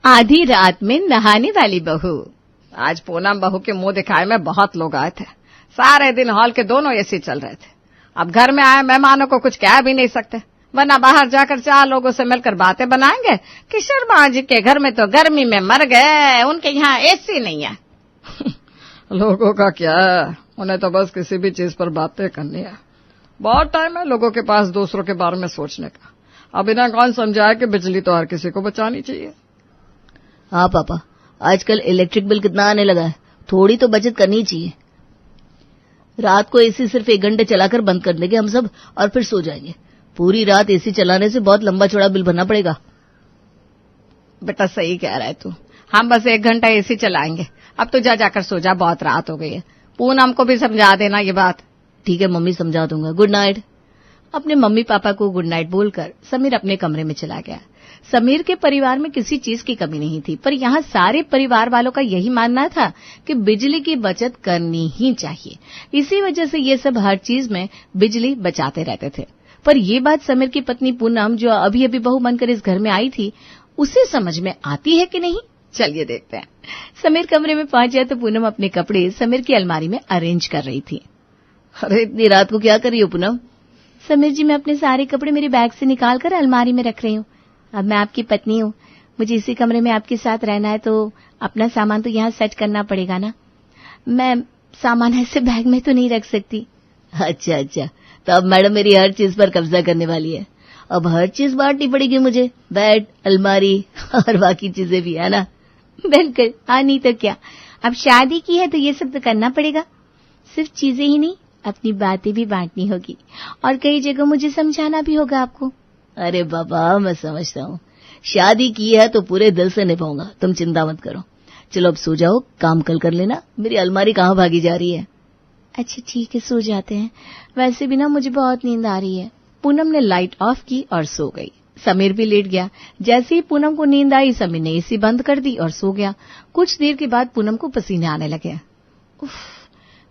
आधी रात में नहाने वाली बहू। आज पूनम बहू के मुंह दिखाए में बहुत लोग आए थे। सारे दिन हॉल के दोनों एसी चल रहे थे। अब घर में आए मेहमानों को कुछ कह भी नहीं सकते, वरना बाहर जाकर 4 लोगों से मिलकर बातें बनाएंगे कि शर्मा जी के घर में तो गर्मी में मर गए, उनके यहाँ एसी नहीं है। लोगों का क्या है, उन्हें तो बस किसी भी चीज पर बातें करनी है। बहुत टाइम है लोगों के पास दूसरों के बारे में सोचने का। अब इन्हें कौन समझाए कि बिजली तो हर किसी को बचानी चाहिए। हाँ पापा, आजकल इलेक्ट्रिक बिल कितना आने लगा है, थोड़ी तो बचत करनी चाहिए। रात को एसी सिर्फ 1 घंटे चलाकर बंद कर देंगे हम सब और फिर सो जाएंगे। पूरी रात एसी चलाने से बहुत लंबा चौड़ा बिल भरना पड़ेगा। बेटा सही कह रहा है तू, हम बस 1 घंटा एसी चलाएंगे। अब तो जाकर सो जा, बहुत रात हो गई है। पूनम को भी समझा देना ये बात। ठीक है मम्मी, समझा दूंगा। Good night. अपने मम्मी पापा को गुड नाइट बोलकर समीर अपने कमरे में चला गया। समीर के परिवार में किसी चीज की कमी नहीं थी, पर यहाँ सारे परिवार वालों का यही मानना था कि बिजली की बचत करनी ही चाहिए। इसी वजह से ये सब हर चीज में बिजली बचाते रहते थे। पर ये बात समीर की पत्नी पूनम, जो अभी अभी बहू बनकर इस घर में आई थी, उसे समझ में आती है कि नहीं, चलिए देखते हैं। समीर कमरे में पहुंचा तो पूनम अपने कपड़े समीर की अलमारी में अरेंज कर रही थी। अरे इतनी रात को क्या कर रही हो पूनम? समीर जी, मैं अपने सारे कपड़े मेरे बैग से निकालकर अलमारी में रख रही हूँ। अब मैं आपकी पत्नी हूँ, मुझे इसी कमरे में आपके साथ रहना है, तो अपना सामान तो यहाँ सेट करना पड़ेगा ना। मैं सामान ऐसे बैग में तो नहीं रख सकती। अच्छा, तो अब मैडम मेरी हर चीज पर कब्जा करने वाली है। अब हर चीज बांटनी पड़ेगी मुझे, बेड, अलमारी और बाकी चीजें भी, है ना? बिल्कुल, हाँ, नहीं तो क्या। अब शादी की है तो ये सब तो करना पड़ेगा। सिर्फ चीजें ही नहीं, अपनी बातें भी बांटनी होगी और कई जगह मुझे समझाना भी होगा आपको। अरे बाबा, मैं समझता हूँ। शादी की है तो पूरे दिल से निभाऊंगा, तुम चिंता मत करो। चलो अब सो जाओ, काम कल कर लेना। मेरी अलमारी कहाँ भागी जा रही है? अच्छा ठीक है, सो जाते हैं। वैसे भी ना मुझे बहुत नींद आ रही है। पूनम ने लाइट ऑफ की और सो गई। समीर भी लेट गया। जैसे ही पूनम को नींद आई, समीर ने एसी बंद कर दी और सो गया। कुछ देर के बाद पूनम को पसीने आने लगे। उफ,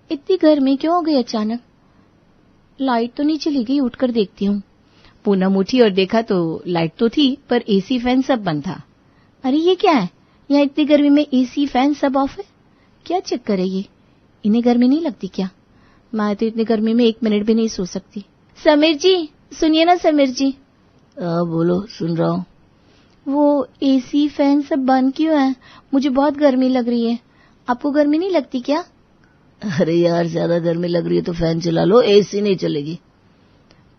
इतनी गर्मी क्यों हो गई अचानक? लाइट तो नहीं चली गई, उठकर देखती हूँ। पूनम उठी और देखा तो लाइट तो थी, पर एसी फैन सब बंद था। अरे ये क्या है, यहाँ इतनी गर्मी में एसी फैन सब ऑफ है? क्या चक्कर है ये? इन्हें गर्मी नहीं लगती क्या? मैं तो इतनी गर्मी में 1 मिनट भी नहीं सो सकती। समीर जी, सुनिए ना समीर जी। बोलो, सुन रहा हूँ। वो एसी फैन सब बंद क्यों है? मुझे बहुत गर्मी लग रही है। आपको गर्मी नहीं लगती क्या? अरे यार, ज्यादा गर्मी लग रही है तो फैन चला लो, एसी नहीं चलेगी।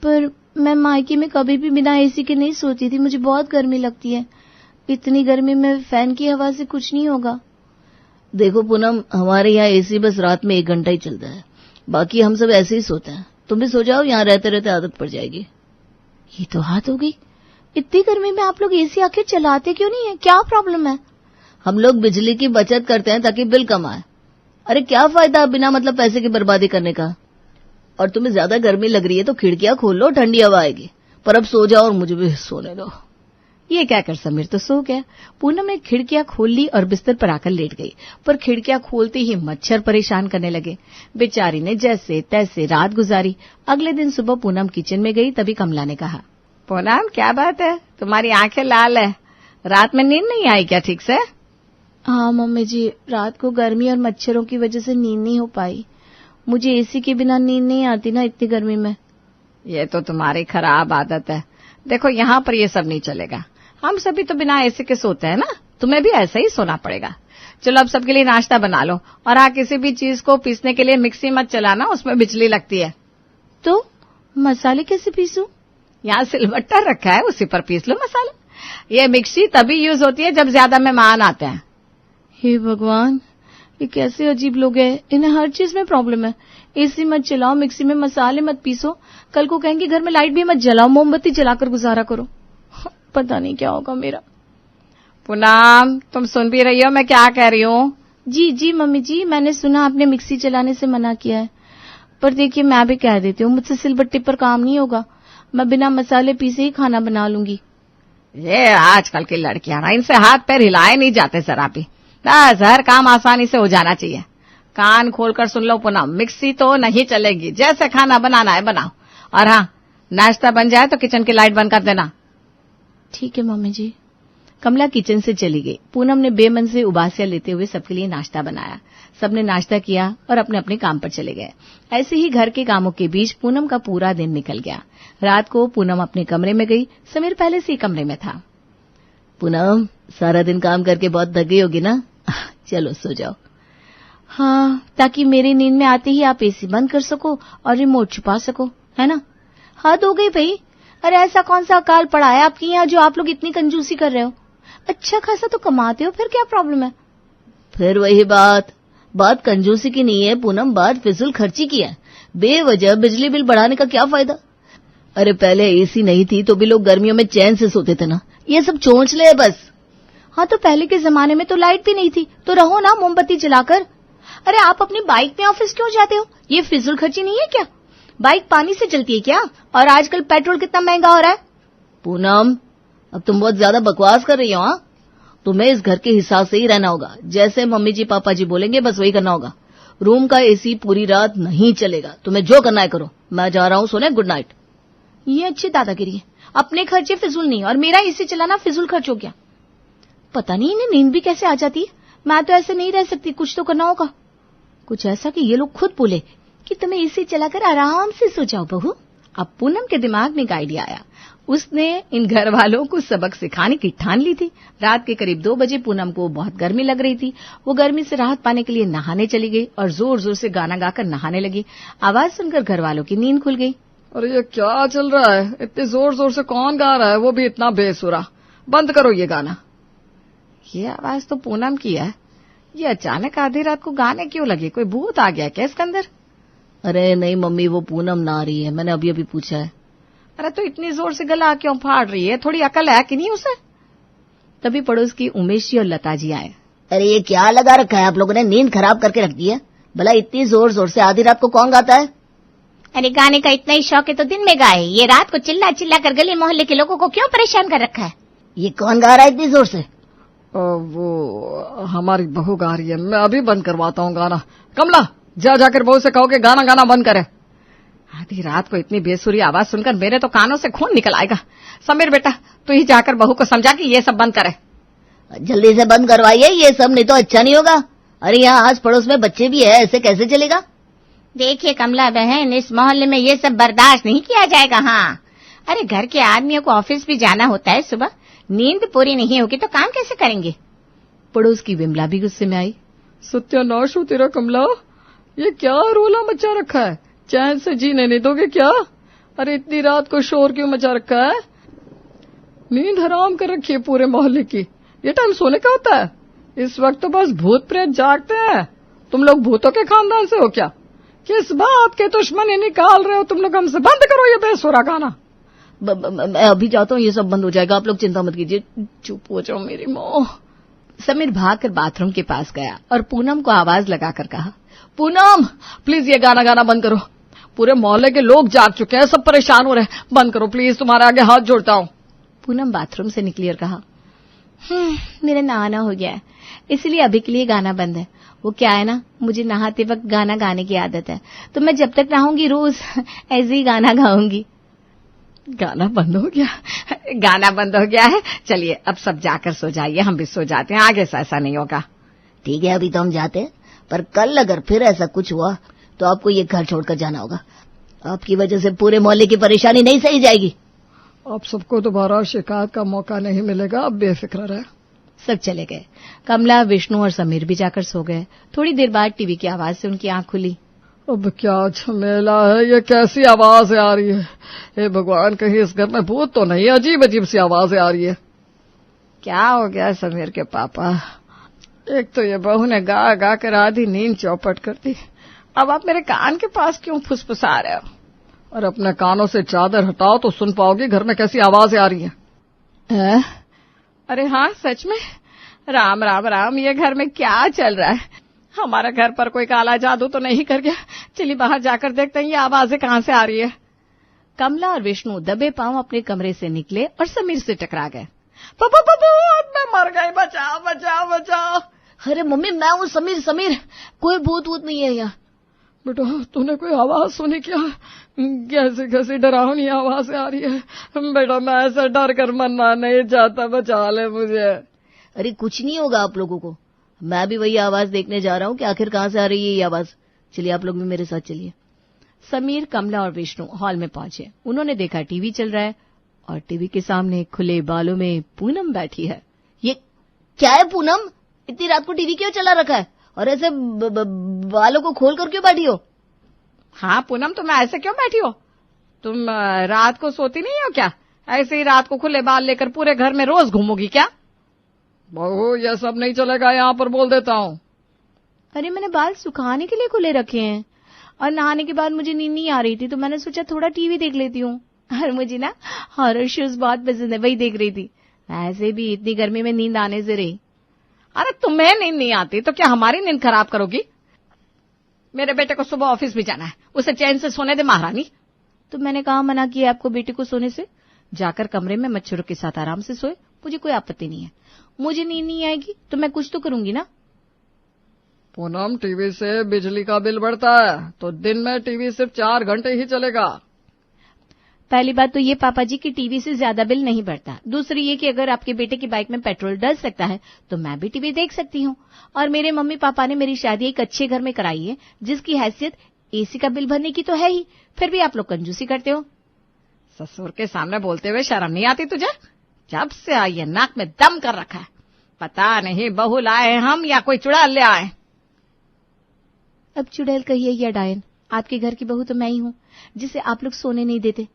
पर मैं मायके में कभी भी बिना एसी के नहीं सोती थी, मुझे बहुत गर्मी लगती है। इतनी गर्मी में फैन की हवा से कुछ नहीं होगा। देखो पूनम, हमारे यहाँ एसी बस रात में 1 घंटा ही चलता है, बाकी हम सब ऐसे ही सोते हैं। तुम भी सो जाओ, यहाँ रहते रहते आदत पड़ जाएगी। ये तो हाथ हो गई। इतनी गर्मी में आप लोग एसी आखिर चलाते क्यों नहीं है? क्या प्रॉब्लम है? हम लोग बिजली की बचत करते हैं ताकि बिल कम आए। अरे क्या फायदा बिना मतलब पैसे की बर्बादी करने का। और तुम्हें ज्यादा गर्मी लग रही है तो खिड़कियां खोल लो, ठंडी हवा आएगी। पर अब सो जाओ और मुझे भी सोने दो। ये कहकर समीर तो सो गया। पूनम ने खिड़कियां खोल ली और बिस्तर पर आकर लेट गई, पर खिड़कियां खोलते ही मच्छर परेशान करने लगे। बेचारी ने जैसे तैसे रात गुजारी। अगले दिन सुबह पूनम किचन में गई, तभी कमला ने कहा, पूनम क्या बात है, तुम्हारी आंखें लाल है, रात में नींद नहीं आई क्या ठीक से? हाँ मम्मी जी, रात को गर्मी और मच्छरों की वजह से नींद नहीं हो पाई। मुझे एसी के बिना नींद नहीं आती ना इतनी गर्मी में। ये तो तुम्हारी खराब आदत है। देखो यहाँ पर ये सब नहीं चलेगा। हम सभी तो बिना एसी के सोते हैं ना, तुम्हें भी ऐसा ही सोना पड़ेगा। चलो अब सबके लिए नाश्ता बना लो, और हाँ, किसी भी चीज को पीसने के लिए मिक्सी मत चलाना, उसमें बिजली लगती है। तो मसाले कैसे पीसूं? यहाँ सिलबट्टा रखा है, उसी पर पीस लो मसाला। ये मिक्सी तभी यूज होती है जब ज्यादा मेहमान आते हैं। हे भगवान, ये कैसे अजीब लोग हैं, इन्हें हर चीज में प्रॉब्लम है। एसी मत चलाओ, मिक्सी में मसाले मत पीसो, कल को कहेंगे घर में लाइट भी मत जलाओ, मोमबत्ती जलाकर गुजारा करो। पता नहीं क्या होगा मेरा। पूनम, तुम सुन भी रही हो मैं क्या कह रही हूँ? जी मम्मी जी, मैंने सुना आपने मिक्सी चलाने से मना किया है, पर देखिए मैं भी कह देती हूँ, मुझसे सिलबट्टे पर काम नहीं होगा। मैं बिना मसाले पीसे ही खाना बना लूंगी। ये आजकल की लड़कियां ना, इनसे हाथ पैर हिलाए नहीं जाते जरा भी। बस हर काम आसानी से हो जाना चाहिए। कान खोलकर सुन लो पूनम, मिक्सी तो नहीं चलेगी, जैसे खाना बनाना है बनाओ, और हाँ, नाश्ता बन जाए तो किचन की लाइट बंद कर देना। ठीक है मम्मी जी। कमला किचन से चली गई। पूनम ने बेमन से उबासियां लेते हुए सबके लिए नाश्ता बनाया। सबने नाश्ता किया और अपने अपने काम पर चले गए। ऐसे ही घर के कामों के बीच पूनम का पूरा दिन निकल गया। रात को पूनम अपने कमरे में गई। समीर पहले से ही कमरे में था। पूनम, सारा दिन काम करके बहुत थक गई होगी ना? चलो सो जाओ। हाँ, ताकि मेरी नींद में आते ही आप एसी बंद कर सको और रिमोट छुपा सको, है ना? हद हो गई भाई। अरे ऐसा कौन सा अकाल पड़ा है आपके यहाँ जो आप लोग इतनी कंजूसी कर रहे हो? अच्छा खासा तो कमाते हो, फिर क्या प्रॉब्लम है? फिर वही बात कंजूसी की नहीं है पूनम, बात फिजूल खर्ची की है। बेवजह बिजली बिल बढ़ाने का क्या फायदा? अरे पहले एसी नहीं थी तो भी लोग गर्मियों में चैन से सोते थे ना। ये सब चोंच ले बस। हाँ, तो पहले के जमाने में तो लाइट भी नहीं थी, तो रहो ना मोमबत्ती जलाकर। अरे आप अपनी बाइक में ऑफिस क्यों जाते हो? ये फिजूल खर्ची नहीं है क्या? बाइक पानी से चलती है क्या? और आजकल पेट्रोल कितना महंगा हो रहा है। पूनम, अब तुम बहुत ज्यादा बकवास कर रही हो। हाँ, तुम्हें इस घर के हिसाब से ही रहना होगा। जैसे मम्मी जी पापा जी बोलेंगे बस वही करना होगा। रूम का एसी पूरी रात नहीं चलेगा। तुम्हें जो करना है करो। मैं जा रहा हूँ सोने। Good night. ये अच्छी दादागिरी है। अपने खर्चे फिजूल नहीं और मेरा एसी चलाना फिजूल खर्च हो गया। पता नहीं इन्हें नींद भी कैसे आ जाती है। मैं तो ऐसे नहीं रह सकती, कुछ तो करना होगा। कुछ ऐसा कि ये लोग खुद बोले कि तुम्हें एसी चलाकर आराम से सो जाओ बहू। अब पूनम के दिमाग में एक आइडिया आया। उसने इन घर वालों को सबक सिखाने की ठान ली थी। रात के करीब 2 बजे पूनम को बहुत गर्मी लग रही थी। वो गर्मी से राहत पाने के लिए नहाने चली गई और जोर जोर से गाना गाकर नहाने लगी। आवाज सुनकर घर वालों की नींद खुल गई। अरे ये क्या चल रहा है? इतने जोर जोर से कौन गा रहा है, वो भी इतना बेसुरा? बंद करो ये गाना। ये आवाज तो पूनम की है। ये अचानक आधी रात को गाने क्यों लगे? कोई भूत आ गया क्या इसके अंदर? अरे नहीं मम्मी, वो पूनम ना रही है। मैंने अभी अभी पूछा है। अरे तो इतनी जोर से गला क्यों फाड़ रही है? थोड़ी अकल है कि नहीं उसे? तभी पड़ोस की उमेश जी और लता जी आए। अरे ये क्या लगा रखा है आप लोगों ने? नींद खराब करके रख दी है। भला इतनी जोर जोर से आधी रात को कौन गाता है? अरे गाने का इतना ही शौक है तो दिन में गाए। ये रात को चिल्ला चिल्ला कर गली मोहल्ले के लोगों को क्यों परेशान कर रखा है? ये कौन गा रहा है इतनी जोर से? वो हमारी बहू गा रही है। मैं अभी बंद करवाता हूँ गाना। कमला, जाकर बहू से कहो कि गाना बंद करे। आधी रात को इतनी बेसुरी आवाज सुनकर मेरे तो कानों से खून निकल आएगा। समीर बेटा, तू ही जाकर बहू को समझा कि ये सब बंद करे। जल्दी से बंद करवाइए ये सब, नहीं तो अच्छा नहीं होगा। अरे यहाँ आस पड़ोस में बच्चे भी है, ऐसे कैसे चलेगा? देखिए कमला बहन, इस मोहल्ले में ये सब बर्दाश्त नहीं किया जाएगा। हाँ, अरे घर के आदमियों को ऑफिस भी जाना होता है। सुबह नींद पूरी नहीं होगी तो काम कैसे करेंगे? पड़ोस की विमला भी गुस्से में आई। सत्यानाश हो तेरा कमला, ये क्या रोला मचा रखा है? चैन से जीने नहीं दोगे क्या? अरे इतनी रात को शोर क्यों मचा रखा है? नींद हराम कर रखी है पूरे मोहल्ले की। ये टाइम सोने का होता है? इस वक्त तो बस भूत प्रेत जागते हैं। तुम लोग भूतों के खानदान से हो क्या? किस बात के दुश्मनी निकाल रहे हो तुम लोग हमसे? बंद करो ये बेसुरा गाना। मैं अभी जाता हूँ, ये सब बंद हो जाएगा। आप लोग चिंता मत कीजिए। चुप हो जाओ मेरी माँ। समीर भागकर बाथरूम के पास गया और पूनम को आवाज लगाकर कहा, पूनम प्लीज ये गाना बंद करो। पूरे मोहल्ले के लोग जाग चुके हैं, सब परेशान हो रहे हैं। बंद करो प्लीज, तुम्हारे आगे हाथ जोड़ता हूँ। पूनम बाथरूम से निकली और कहा, मेरा नहाना हो गया है, इसलिए अभी के लिए गाना बंद है। वो क्या है ना, मुझे नहाते वक्त गाना गाने की आदत है, तो मैं जब तक नहाऊंगी रोज ऐसे ही गाना गाऊंगी। गाना बंद हो गया? गाना बंद हो गया है। चलिए अब सब जाकर सो जाइए, हम भी सो जाते हैं, आगे से ऐसा नहीं होगा। ठीक है, अभी तो हम जाते हैं, पर कल अगर फिर ऐसा कुछ हुआ तो आपको ये घर छोड़कर जाना होगा। आपकी वजह से पूरे मोहल्ले की परेशानी नहीं सही जाएगी। आप सबको दोबारा शिकायत का मौका नहीं मिलेगा, अब बेफिक्र रहे। सब चले गए। कमला, विष्णु और समीर भी जाकर सो गए। थोड़ी देर बाद टीवी की आवाज से उनकी आंख खुली। अब क्या झमेला है? ये कैसी आवाज आ रही है? हे भगवान, कहीं इस घर में भूत तो नहीं? अजीब अजीब सी आवाजें आ रही है। क्या हो गया समीर के पापा? एक तो ये बहू ने गा गा कर आधी नींद चौपट कर दी। अब आप मेरे कान के पास क्यों फुसफुसा रहे हो? और अपने कानों से चादर हटाओ तो सुन पाओगी घर में कैसी आवाजें आ रही है। अरे हाँ, सच में? राम राम राम, ये घर में क्या चल रहा है? हमारा घर पर कोई काला जादू तो नहीं कर गया? चलिए बाहर जाकर देखते हैं ये आवाजें कहाँ से आ रही है। कमला और विष्णु दबे पांव अपने कमरे से निकले और समीर से टकरा गए। पापा मैं मर गई, बचाओ बचाओ बचाओ। अरे मम्मी, मैं हूँ समीर। कोई भूत वूत नहीं है यहाँ। बेटा तूने कोई आवाज सुनी क्या? कैसी कैसी डरावनी आवाज आ रही है। बेटा मैं ऐसे डर कर मरना नहीं चाहता, बचा ले मुझे। अरे कुछ नहीं होगा आप लोगों को, मैं भी वही आवाज देखने जा रहा हूँ कि आखिर कहाँ से आ रही है ये आवाज। चलिए आप लोग भी मेरे साथ चलिए। समीर, कमला और विष्णु हॉल में पहुंचे। उन्होंने देखा टीवी चल रहा है और टीवी के सामने खुले बालों में पूनम बैठी है। ये क्या है पूनम, इतनी रात को टीवी क्यों चला रखा है और ऐसे बालों को खोल कर क्यों बैठी हो? हाँ पूनम, तुम ऐसे क्यों बैठी हो? तुम रात को सोती नहीं हो क्या? ऐसे ही रात को खुले बाल लेकर पूरे घर में रोज घूमोगी क्या? बहू ये सब नहीं चलेगा, यहाँ पर बोल देता हूँ। अरे मैंने बाल सुखाने के लिए खुले रखे हैं और नहाने के बाद मुझे नींद नहीं आ रही थी तो मैंने सोचा थोड़ा टीवी देख लेती हूँ। और मुझे ना हॉरर शोज बहुत पसंद है, वही देख रही थी। ऐसे भी इतनी गर्मी में नींद आने से रही। अरे तुम्हें नींद नहीं आती तो क्या हमारी नींद खराब करोगी? मेरे बेटे को सुबह ऑफिस भी जाना है, उसे चैन से सोने दे महारानी। तो मैंने कहा मना किया आपको बेटे को सोने से? जाकर कमरे में मच्छरों के साथ आराम से सोए, मुझे कोई आपत्ति नहीं है। मुझे नींद नहीं आएगी तो मैं कुछ तो करूंगी ना। पूनम टीवी से बिजली का बिल बढ़ता है तो दिन में टीवी सिर्फ 4 घंटे ही चलेगा। पहली बात तो ये पापा जी कि टीवी से ज्यादा बिल नहीं बढ़ता। दूसरी ये कि अगर आपके बेटे की बाइक में पेट्रोल डल सकता है तो मैं भी टीवी देख सकती हूँ। और मेरे मम्मी पापा ने मेरी शादी एक अच्छे घर में कराई है जिसकी हैसियत एसी का बिल भरने की तो है ही, फिर भी आप लोग कंजूसी करते हो। ससुर के सामने बोलते हुए शर्म नहीं आती तुझे? जब से आई है नाक में दम कर रखा है। पता नहीं बहू लाए हम या कोई चुड़ैल ले आए। अब चुड़ैल कहिए या डायन, आपके घर की बहू तो मैं ही हूँ जिसे आप लोग सोने नहीं देते।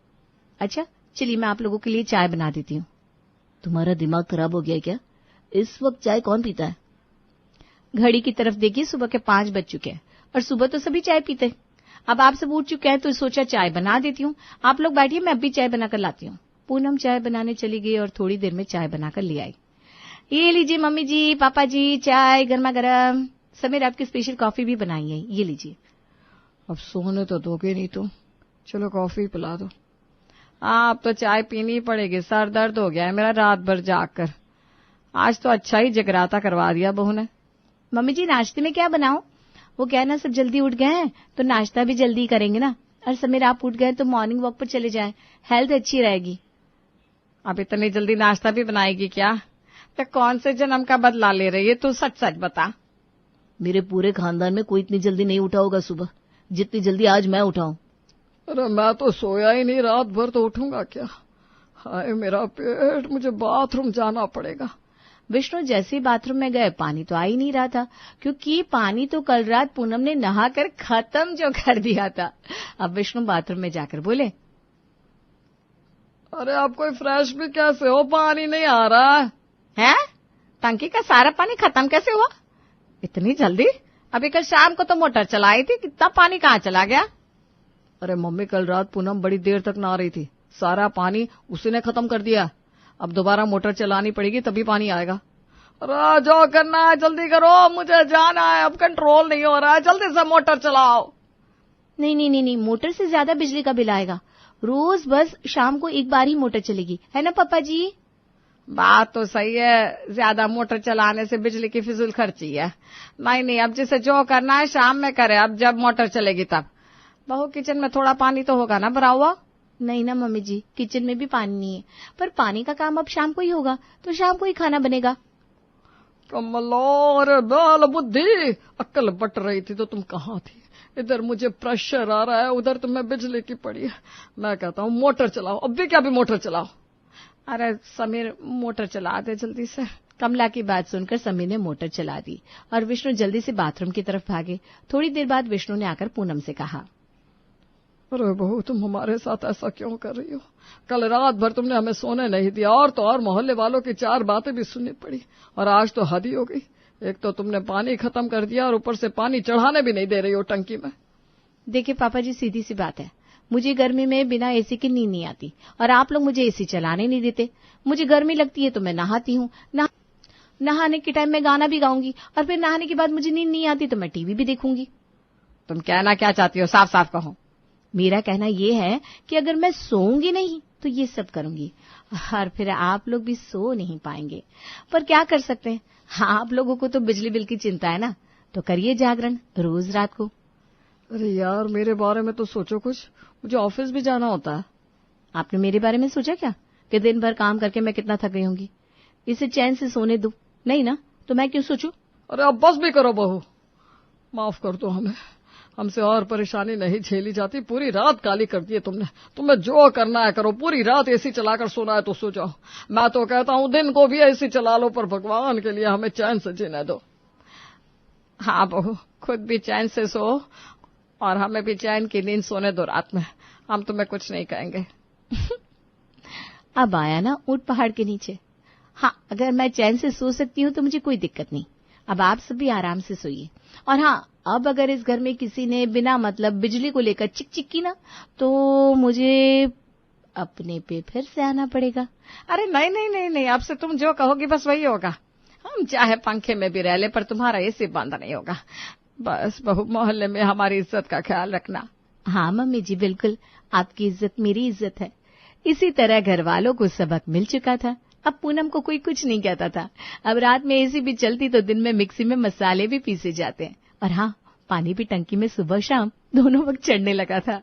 अच्छा चलिए मैं आप लोगों के लिए चाय बना देती हूँ। तुम्हारा दिमाग खराब हो गया क्या? इस वक्त चाय कौन पीता है? घड़ी की तरफ देखिए, सुबह के 5 बज चुके हैं और सुबह तो सभी चाय पीते। अब आप सब उठ चुके हैं तो सोचा चाय बना देती हूँ। आप लोग बैठिए, मैं अब भी चाय बनाकर लाती हूँ। पूनम चाय बनाने चली गई और थोड़ी देर में चाय बनाकर ले आई। ये लीजिए मम्मी जी, पापा जी, चाय गर्मा गर्म। समीर आपकी स्पेशल कॉफी भी बनाई है, ये लीजिए। अब सोने तो दोगे नहीं तुम, चलो कॉफी पिला दो। आप तो चाय पीनी पड़ेगी, सर दर्द हो गया है मेरा रात भर जागकर। आज तो अच्छा ही जगराता करवा दिया बहू ने। मम्मी जी नाश्ते में क्या बनाऊं? वो क्या ना सब जल्दी उठ गए हैं तो नाश्ता भी जल्दी करेंगे ना। और समीर आप उठ गए तो मॉर्निंग वॉक पर चले जाएं, हेल्थ अच्छी रहेगी। अब इतनी जल्दी नाश्ता भी बनाएगी क्या? तो कौन से जन्म का बदला ले रही है तू, सच सच बता। मेरे पूरे खानदान में कोई इतनी जल्दी नहीं उठा होगा सुबह जितनी जल्दी आज मैं उठा हूं। अरे मैं तो सोया ही नहीं रात भर, तो उठूंगा क्या? हाय मेरा पेट, मुझे बाथरूम जाना पड़ेगा। विष्णु जैसे बाथरूम में गए पानी तो आ ही नहीं रहा था, क्योंकि पानी तो कल रात पूनम ने नहाकर खत्म जो कर दिया था। अब विष्णु बाथरूम में जाकर बोले, अरे आप कोई फ्रेश भी कैसे हो? पानी नहीं आ रहा है। टंकी का सारा पानी खत्म कैसे हुआ इतनी जल्दी? अभी कल शाम को तो मोटर चलाई थी, कितना पानी कहाँ चला गया? अरे मम्मी कल रात पूनम बड़ी देर तक नहा रही थी, सारा पानी उसी ने खत्म कर दिया। अब दोबारा मोटर चलानी पड़ेगी तभी पानी आएगा। अरे जो करना है जल्दी करो, मुझे जाना है, अब कंट्रोल नहीं हो रहा है, जल्दी से मोटर चलाओ। नहीं, मोटर से ज्यादा बिजली का बिल आएगा। रोज बस शाम को एक बार ही मोटर चलेगी, है ना पापा जी? बात तो सही है, ज्यादा मोटर चलाने से बिजली की फिजूल खर्ची है। नहीं, अब जिसे जो करना है शाम में करे, अब जब मोटर चलेगी तब। बहू किचन में थोड़ा पानी तो होगा ना भरा हुआ? नहीं ना मम्मी जी, किचन में भी पानी नहीं है, पर पानी का काम अब शाम को ही होगा तो शाम को ही खाना बनेगा। कमलोर बाल बुद्धि, अक्ल बट रही थी तो तुम कहाँ थी? इधर मुझे प्रेशर आ रहा है, उधर तुम्हें बिजली की पड़ी है। मैं कहता हूँ मोटर चलाओ, अब भी क्या भी मोटर चलाओ। अरे समीर मोटर चला दे जल्दी से। कमला की बात सुनकर समीर ने मोटर चला दी और विष्णु जल्दी से बाथरूम की तरफ भागे। थोड़ी देर बाद विष्णु ने आकर पूनम से कहा, अरे बहू तुम हमारे साथ ऐसा क्यों कर रही हो? कल रात भर तुमने हमें सोने नहीं दिया, और तो और मोहल्ले वालों की 4 बातें भी सुननी पड़ी, और आज तो हद ही हो गई। एक तो तुमने पानी खत्म कर दिया और ऊपर से पानी चढ़ाने भी नहीं दे रही हो टंकी में। देखिए पापा जी, सीधी सी बात है, मुझे गर्मी में बिना एसी के नींद नहीं आती और आप लोग मुझे एसी चलाने नहीं देते। मुझे गर्मी लगती है तो मैं नहाती हूँ, नहाने के टाइम में गाना भी गाऊंगी और फिर नहाने के बाद मुझे नींद नहीं आती तो मैं टीवी भी देखूंगी। तुम कहना क्या चाहती हो, साफ साफ कहो। मेरा कहना ये है कि अगर मैं सोऊंगी नहीं तो ये सब करूंगी और फिर आप लोग भी सो नहीं पाएंगे। पर क्या कर सकते हैं, आप लोगों को तो बिजली बिल की चिंता है ना, तो करिए जागरण रोज रात को। अरे यार, मेरे बारे में तो सोचो कुछ, मुझे ऑफिस भी जाना होता है। आपने मेरे बारे में सोचा क्या कि दिन भर काम करके मैं कितना थक गई होंगी? इसे चैन से सोने दो। नहीं ना, तो मैं क्यों सोचूं? अरे अब बस भी करो बहू, माफ कर दो हमें, हमसे और परेशानी नहीं झेली जाती। पूरी रात काली कर दी है तुमने। तुम्हें जो करना है करो, पूरी रात एसी चलाकर सोना है तो सो जाओ। मैं तो कहता हूँ दिन को भी एसी चला लो, पर भगवान के लिए हमें चैन से जीने दो। हाँ बहू, खुद भी चैन से सो और हमें भी चैन की नींद सोने दो रात में। हम तुम्हें कुछ नहीं कहेंगे। अब आया ना ऊंट पहाड़ के नीचे। हाँ, अगर मैं चैन से सो सकती हूँ तो मुझे कोई दिक्कत नहीं। अब आप सभी आराम से सोइए। और हाँ, अब अगर इस घर में किसी ने बिना मतलब बिजली को लेकर चिक चिक की ना, तो मुझे अपने पे फिर से आना पड़ेगा। अरे नहीं नहीं नहीं नहीं, अब से तुम जो कहोगी बस वही होगा। हम चाहे पंखे में भी रह ले, पर तुम्हारा एसी बंद नहीं होगा। बस बहू, मोहल्ले में हमारी इज्जत का ख्याल रखना। हाँ मम्मी जी, बिल्कुल, आपकी इज्जत मेरी इज्जत है। इसी तरह घर वालों को सबक मिल चुका था। अब पूनम को कोई कुछ नहीं कहता था। अब रात में एसी भी चलती तो दिन में मिक्सी में मसाले भी पीसे जाते हैं। और हाँ, पानी भी टंकी में सुबह शाम दोनों वक्त चढ़ने लगा था।